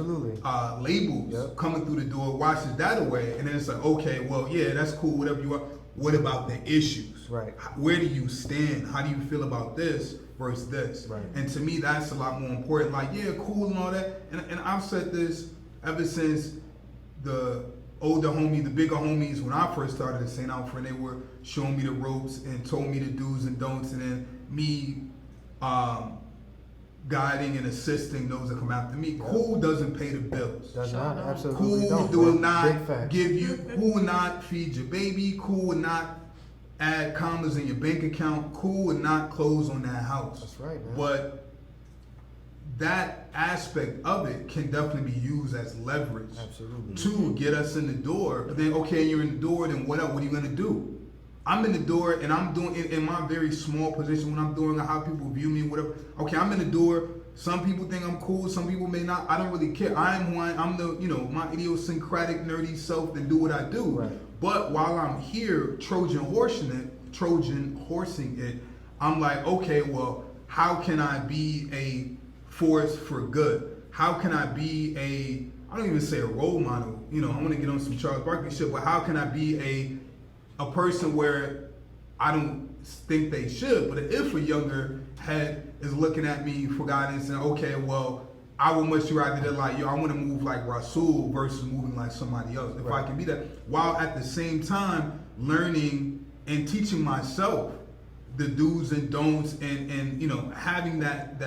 labels coming through the door, washes that away, and then it's like, okay, well, yeah, that's cool, whatever you are. What about the issues? Right. Where do you stand? How do you feel about this versus this? Right. And to me, that's a lot more important. Like, yeah, cool and all that. And I've said this ever since the older homies, the bigger homies, when I first started at St. Alfred, they were showing me the ropes and told me the do's and don'ts, and then me guiding and assisting those that come after me. Cool doesn't pay the bills. Does not, absolutely Cool don't. will Big not facts. give you, cool will not feed your baby, cool will not add commas in your bank account, cool will not close on that house. That's right, man. But that aspect of it can definitely be used as leverage to get us in the door. But then, okay, you're in the door, then what else? What are you gonna do? I'm in the door and I'm doing it in my very small position when I'm doing how people view me, whatever. Okay, I'm in the door. Some people think I'm cool, some people may not. I don't really care. I'm the, my idiosyncratic nerdy self that do what I do. Right. But while I'm here Trojan horsing it, I'm like, okay, well, how can I be a force for good? How can I be I don't even say a role model. I want to get on some Charles Barkley shit, but how can I be a person where I don't think they should, but if a younger head is looking at me for guidance and okay, well, I would much rather than like, I want to move like Rasul versus moving like somebody else. If I can be that, while at the same time learning and teaching myself the do's and don'ts and having that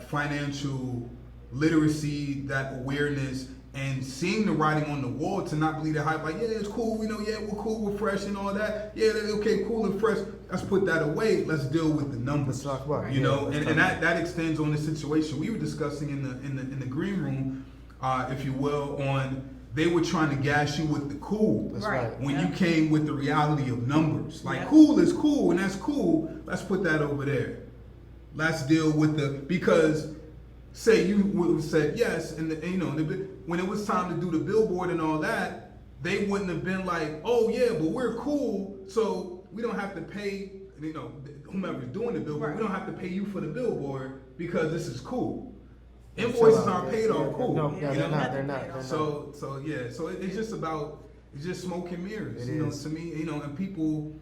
financial literacy, that awareness, and seeing the writing on the wall to not believe the hype, like, yeah, it's cool, yeah, we're cool, we're fresh and all that. Yeah, okay, cool and fresh. Let's put that away. Let's deal with the numbers. Let's talk about it. And that extends on the situation we were discussing in the green room, if you will, on they were trying to gas you with the cool. That's right. When you came with the reality of numbers. Like, cool is cool, and that's cool. Let's put that over there. Let's deal with because say you said yes, and when it was time to do the billboard and all that, they wouldn't have been like, oh yeah, but we're cool, so we don't have to pay, whomever's doing the billboard, we don't have to pay you for the billboard because this is cool. Invoices aren't paid on cool. No, they're not. So it's just about, it's just smoke and mirrors. To me, and people,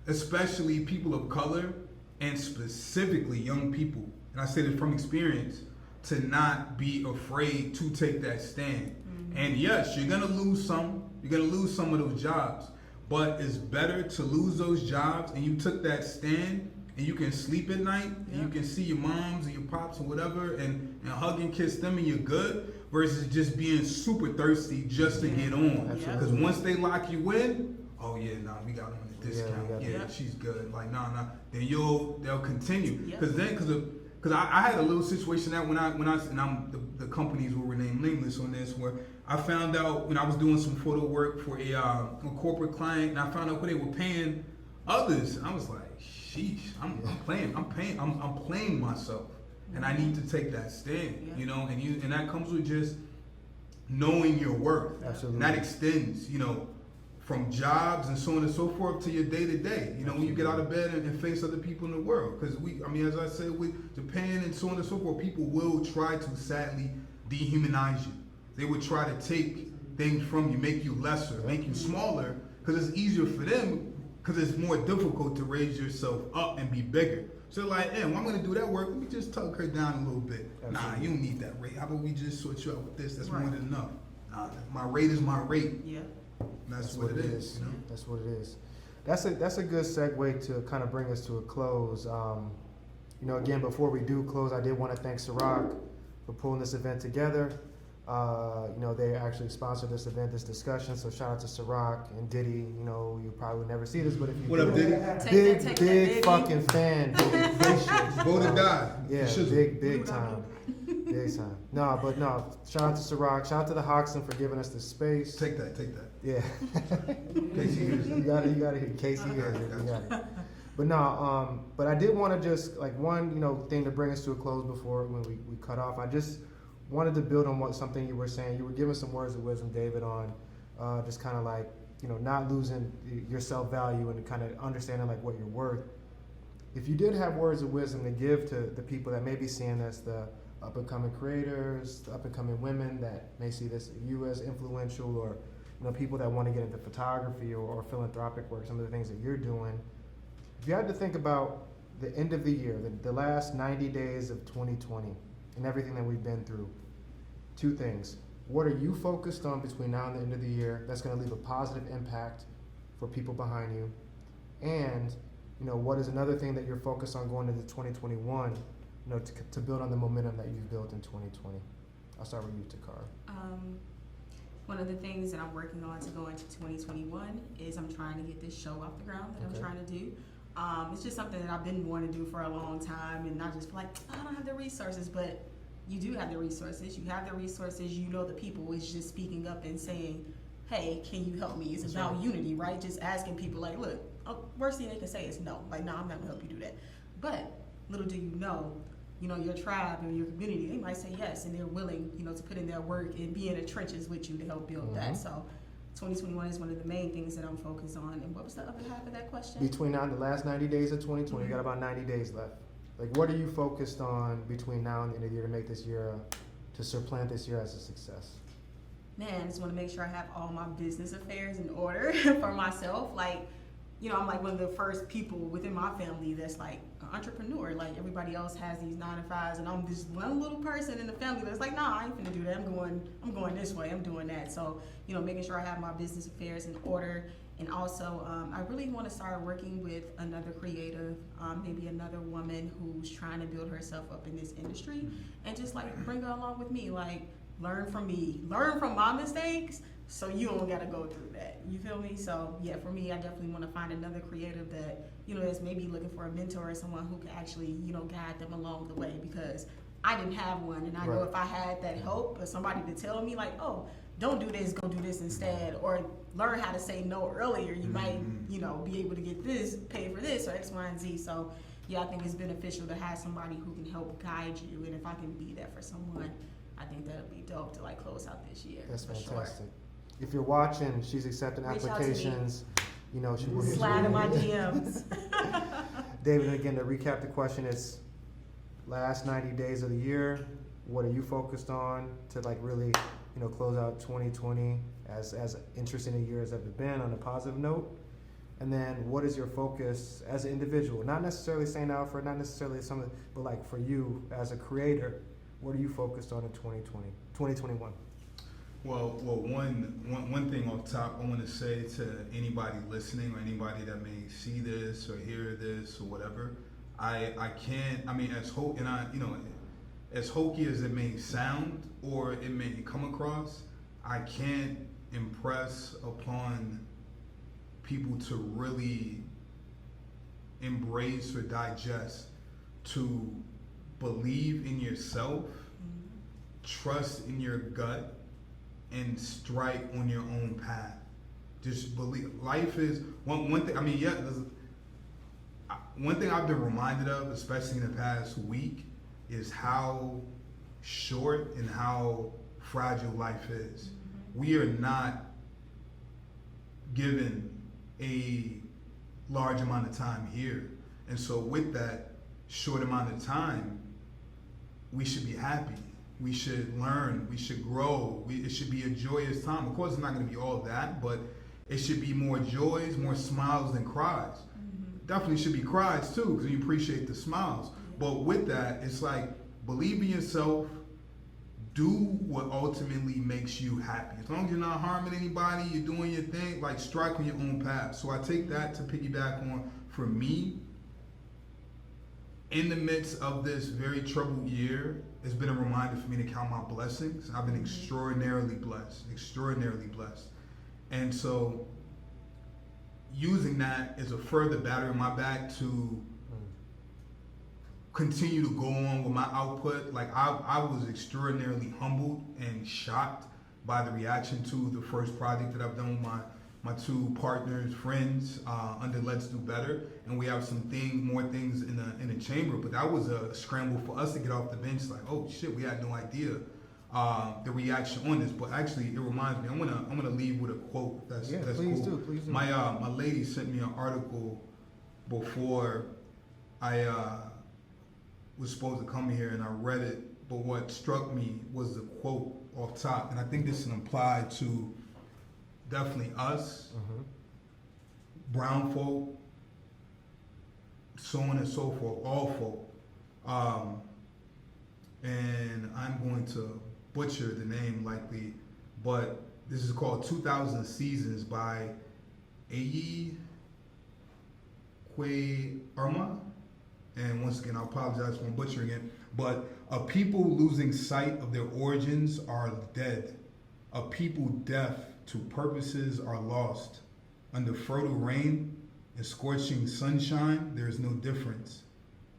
especially people of color, and specifically young people, and I say this from experience, to not be afraid to take that stand. Mm-hmm. And yes, you're gonna lose some. You're gonna lose some of those jobs, but it's better to lose those jobs and you took that stand and you can sleep at night and you can see your moms and your pops and whatever and hug and kiss them and you're good, versus just being super thirsty just to get on. Because once they lock you in, oh yeah, we got them on the discount. Yeah, she's good. Like nah. Then they'll continue. Because I had a little situation that when I and the companies will remain nameless on this, where I found out when I was doing some photo work for a corporate client, and I found out what they were paying others. And I was like, sheesh, I'm playing myself, and I need to take that stand, and that comes with just knowing your worth. Absolutely. And that extends, from jobs and so on and so forth to your day to day. When you get out of bed and face other people in the world. Because as I said, with Japan and so on and so forth, people will try to sadly dehumanize you. They would try to take things from you, make you lesser, make you smaller, because it's easier for them, because it's more difficult to raise yourself up and be bigger. So like, well, I'm gonna do that work. Let me just tuck her down a little bit. Absolutely. Nah, you don't need that rate. How about we just sort you out with this? That's more than enough. Nah, my rate is my rate. Yeah. That's what it is. That's what it is. that's a good segue to kind of bring us to a close. Again, before we do close, I did want to thank Ciroc for pulling this event together. They actually sponsored this event, this discussion. So shout out to Ciroc and Diddy. You probably would never see this, but if you What up, do, Diddy? Take that, big fucking fan. Big shit. Vote or die. Yeah, big time. Big time. No, shout out to Ciroc. Shout out to the Hoxton for giving us the space. Take that. Yeah. Casey hears you it. gotta hear Casey hears it. You got it. But no, but I did want to just like one, thing to bring us to a close before when we cut off. I just wanted to build on something you were saying. You were giving some words of wisdom, David, on just kind of like, not losing your self-value and kind of understanding like what you're worth. If you did have words of wisdom to give to the people that may be seeing this, the up-and-coming creators, the up-and-coming women that may see you as influential, or people that want to get into photography or philanthropic work, some of the things that you're doing. If you had to think about the end of the year, the last 90 days of 2020 and everything that we've been through, two things. What are you focused on between now and the end of the year that's going to leave a positive impact for people behind you? And, what is another thing that you're focused on going into 2021, to build on the momentum that you've built in 2020? I'll start with you, Takara. One of the things that I'm working on to go into 2021 is I'm trying to get this show off the ground that I'm trying to do. It's just something that I've been wanting to do for a long time, and not just feel like, I don't have the resources, but you do have the resources. You have the resources, the people is just speaking up and saying, hey, can you help me? It's about unity, right? Just asking people like, look, worst thing they can say is no. Like, no, I'm not gonna help you do that. But little do you know, your tribe and your community, they might say yes, and they're willing, to put in their work and be in the trenches with you to help build that. So 2021 is one of the main things that I'm focused on. And what was the other half of that question? Between now and the last 90 days of 2020, you got about 90 days left. Like, what are you focused on between now and the end of the year to make this year, to supplant this year as a success? Man, I just want to make sure I have all my business affairs in order for myself. Like, I'm like one of the first people within my family that's like an entrepreneur. Like, everybody else has these 9-to-5s, and I'm just one little person in the family that's like, nah, I ain't finna do that. I'm going this way. I'm doing that. So, making sure I have my business affairs in order. And also, I really want to start working with another creative, maybe another woman who's trying to build herself up in this industry, and just like bring her along with me. Like, learn from me, learn from my mistakes, so you don't got to go through that. You feel me? So yeah, for me, I definitely want to find another creative that, is maybe looking for a mentor or someone who can actually, guide them along the way, because I didn't have one. And I know if I had that help or somebody to tell me like, oh, don't do this, go do this instead, or learn how to say no earlier, you might, be able to get this, pay for this, or X, Y, and Z. So yeah, I think it's beneficial to have somebody who can help guide you. And if I can be that for someone, I think that'll be dope to like close out this year. That's for fantastic. Sure. If you're watching, she's accepting Reach applications. She will hit Slide you. in my DMs. David, and again, to recap the question, is last 90 days of the year, what are you focused on to like really, close out 2020 as interesting a year as ever been on a positive note? And then what is your focus as an individual? Not necessarily St. Alfred, not necessarily something, but like for you as a creator, what are you focused on in 2021? Well, one thing off top I want to say to anybody listening, or anybody that may see this or hear this or whatever, I can't. I mean, as hokey as it may sound or it may come across, I can't impress upon people to really embrace or digest, to believe in yourself, trust in your gut, and strike on your own path. Just believe. Life is one thing. I mean, yeah. One thing I've been reminded of, especially in the past week, is how short and how fragile life is. We are not given a large amount of time here, and so with that short amount of time, we should be happy. We should learn, we should grow, it should be a joyous time. Of course, it's not going to be all that, but it should be more joys, more smiles than cries. Definitely should be cries too, because you appreciate the smiles. But with that, it's like, believe in yourself, do what ultimately makes you happy. As long as you're not harming anybody, you're doing your thing, like strike on your own path. So I take that to piggyback on, for me, in the midst of this very troubled year, it's been a reminder for me to count my blessings. I've been extraordinarily blessed. And so using that as a further battery on my back to continue to go on with my output. Like I was extraordinarily humbled and shocked by the reaction to the first project that I've done with my two partners, friends, under Let's Do Better, and we have more things in the chamber. But that was a scramble for us to get off the bench. Like, oh shit, we had no idea the reaction on this. But actually, it reminds me. I'm gonna leave with a quote. That's please cool. do. My lady sent me an article before I was supposed to come here, and I read it. But what struck me was the quote off top, and I think this is applied to definitely us, brown folk, so on and so forth, all folk. And I'm going to butcher the name likely, but this is called 2000 Seasons by Ayi Kwe Arma. And once again, I apologize for butchering it, but a people losing sight of their origins are dead. A people deaf to purposes are lost. Under fertile rain and scorching sunshine, there is no difference.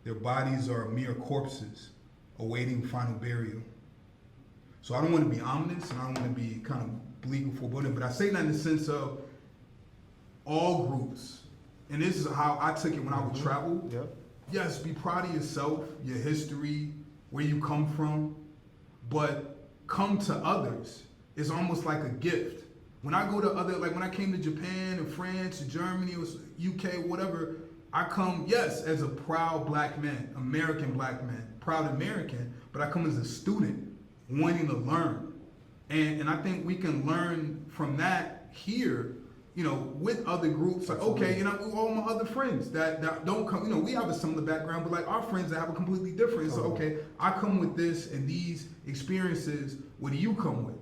Their bodies are mere corpses, awaiting final burial. So I don't want to be ominous, and I don't want to be kind of bleak or foreboding, but I say that in the sense of all groups, and this is how I took it when I would travel. Yep. Yes, be proud of yourself, your history, where you come from, but come to others. It's almost like a gift. When I go to when I came to Japan and France and Germany or UK, whatever, I come, yes, as a proud black man, American black man, proud American, but I come as a student wanting to learn. And I think we can learn from that here, with other groups. Like, okay, all my other friends that don't come, we have a similar background, but like our friends that have a completely different. So, okay, I come with this and these experiences. What do you come with?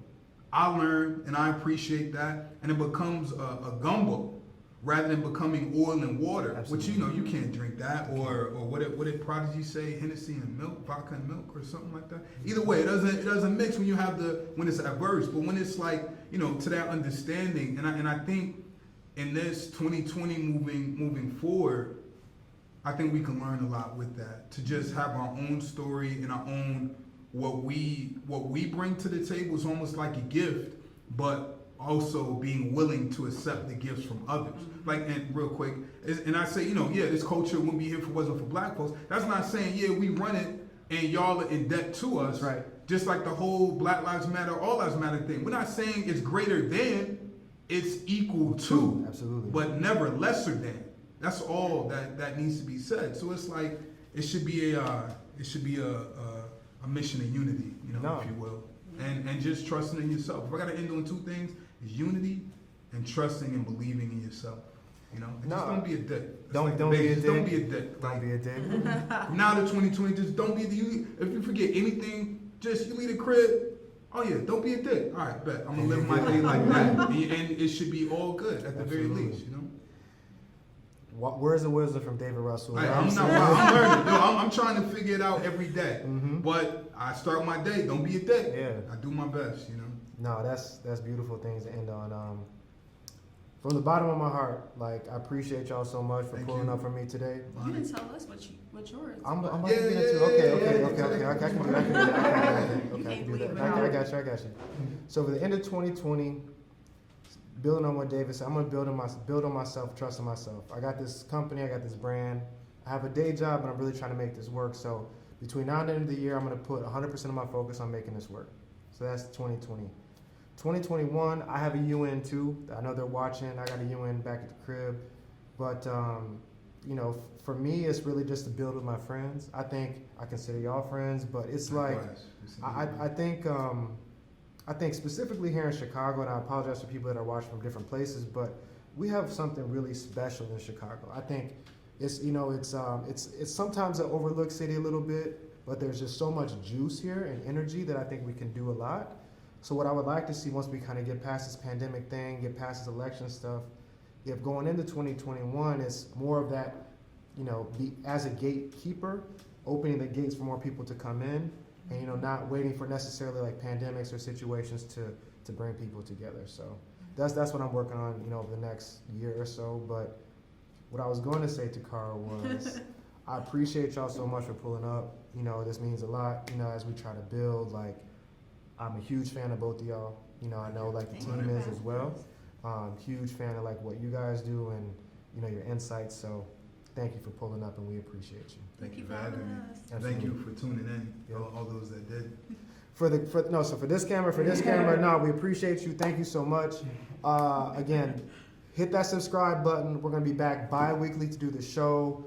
I learn and I appreciate that, and it becomes a gumbo rather than becoming oil and water. Absolutely. Which you can't drink that, or what did Prodigy say? Hennessy and milk, vodka and milk, or something like that. Either way, it doesn't mix when when it's adverse, but when it's like to that understanding. And I think in this 2020 moving forward, I think we can learn a lot with that. To just have our own story and our own what we bring to the table is almost like a gift, but also being willing to accept the gifts from others. Like, and real quick, and I say, this culture wouldn't be here if it wasn't for black folks. That's not saying, we run it and y'all are in debt to us. Right. Just like the whole Black Lives Matter, All Lives Matter thing. We're not saying it's greater than, it's equal to. Absolutely. But never lesser than. That's all that needs to be said. So it's like, it should be a mission of unity, if you will. And just trusting in yourself. If I gotta end on two things, is unity and trusting and believing in yourself. And just don't be a dick. Don't be a dick. Don't be a dick. Don't be a dick. Now to 2020, just don't be if you forget anything, just you leave the crib. Oh yeah, don't be a dick. All right, bet. I'm gonna live my day like that. And it should be all good at the very least, Words of wisdom from David Russell. I'm learning. I'm trying to figure it out every day. But I start my day. Don't be a dick. Yeah. I do my best. No, that's beautiful things to end on. From the bottom of my heart, I appreciate y'all so much for pulling up for me today. You didn't tell us what yours. I'm about to get into. Okay. I can do that. I can do that. I got you. So for the end of 2020. Building on what David said, I'm gonna build on myself, trusting myself. I got this company, I got this brand. I have a day job, and I'm really trying to make this work. So between now and the end of the year, I'm gonna put 100% of my focus on making this work. So that's 2020. 2021, I have a UN too. I know they're watching. I got a UN back at the crib, but for me, it's really just to build with my friends. I think I consider y'all friends, but it's I think specifically here in Chicago, and I apologize for people that are watching from different places, but we have something really special in Chicago. I think it's it's sometimes an overlooked city a little bit, but there's just so much juice here and energy that I think we can do a lot. So what I would like to see once we kind of get past this pandemic thing, get past this election stuff, if going into 2021 is more of that, be as a gatekeeper, opening the gates for more people to come in, and not waiting for necessarily like pandemics or situations to bring people together. So that's what I'm working on, over the next year or so. But what I was going to say to Carl was, I appreciate y'all so much for pulling up. This means a lot. As we try to build. Like, I'm a huge fan of both of y'all. I know like the team is as well. Huge fan of like what you guys do and your insights. So thank you for pulling up, and we appreciate you. Thank you for having me. us. And thank you for tuning in, all those that did. For this camera, no, we appreciate you. Thank you so much. Again, hit that subscribe button. We're gonna be back bi-weekly to do the show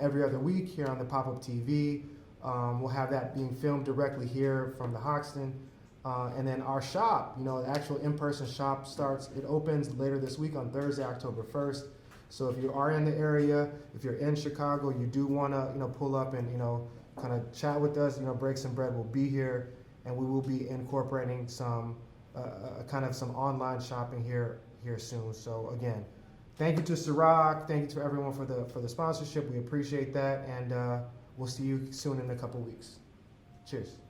every other week here on the Pop-Up TV. We'll have that being filmed directly here from the Hoxton. And then our shop, the actual in-person shop it opens later this week on Thursday, October 1st. So if you are in the area, if you're in Chicago, you do wanna, pull up and, kind of chat with us, break some bread, we'll be here. And we will be incorporating some kind of some online shopping here soon. So again, thank you to Ciroc, thank you to everyone for the sponsorship. We appreciate that, and we'll see you soon in a couple weeks. Cheers.